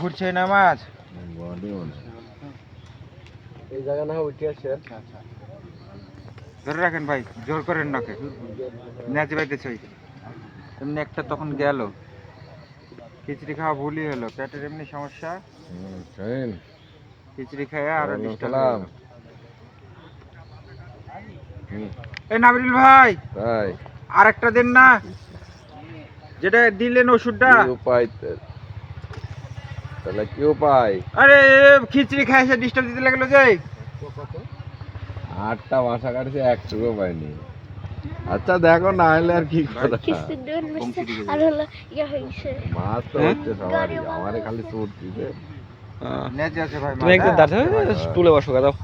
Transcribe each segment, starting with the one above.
ঘুরছে না মাছ এই জায়গা না উঠে আসে। ধরে রাখেন ভাই, জোর করেন নাকে নেচে পাইতেছে। এমনি একটা তখন গেল, খিচড়ি খাওয়া ভুলই হলো, পেটের এমনি সমস্যা। খিচড়ি খায় আরো ডিস্টার্ব হয়ে গেল। এই নাবিল ভাই, আর একটা দেন না, যেটা দিলেন ওষুধটা। তাহলে কি উপায়? আরে খিচড়ি খায় এসে ডিস্টার্ব দিতে লাগলো যে। 8টা বাসা কাটছে, একটুকু পাইনি। আচ্ছা দেখো, না হলে আর কি করা। মাছ তো হচ্ছে সবারই, আমারে খালি চোট দিছে। নেচে আছে ভাই, তুমি একটু দাঁড়াও, স্টুলে বসো দাও,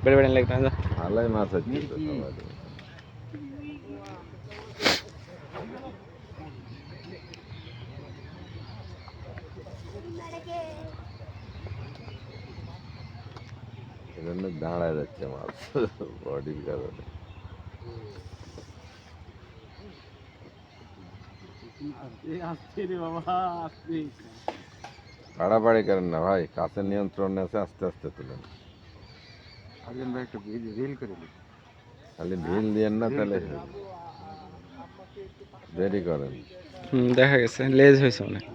বেড়ে বেড়ে লাগবে না। ভালোই মাছ হচ্ছে তো সবারই। এজন্য দাঁড়ায় যাচ্ছে মাছ বডির কারণে। বাড়াবাড়ি করেন না ভাই, কাছে নিয়ন্ত্রণে আছে, আস্তে আস্তে তুলেন। ভাই একটু রিল করে দিন। খালি ঢিল দিয়েন না, তাহলে দেরি করেন। দেখা গেছে লেজ হয়েছে অনেক।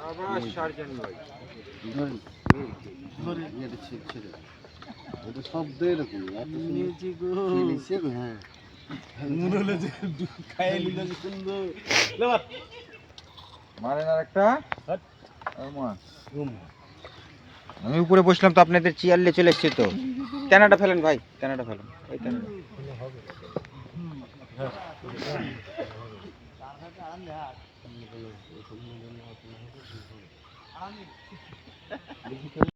আবার সার্জন ভাই শব্দ এরকম হ্যাঁ মারেন আর একটা। আমি উপরে বসলাম তো, আপনাদের চেয়ার নিয়ে চলে এসছে তো। টানাটা ফেলেন ভাই, টানাটা ফেলেন, ওই টানাটা।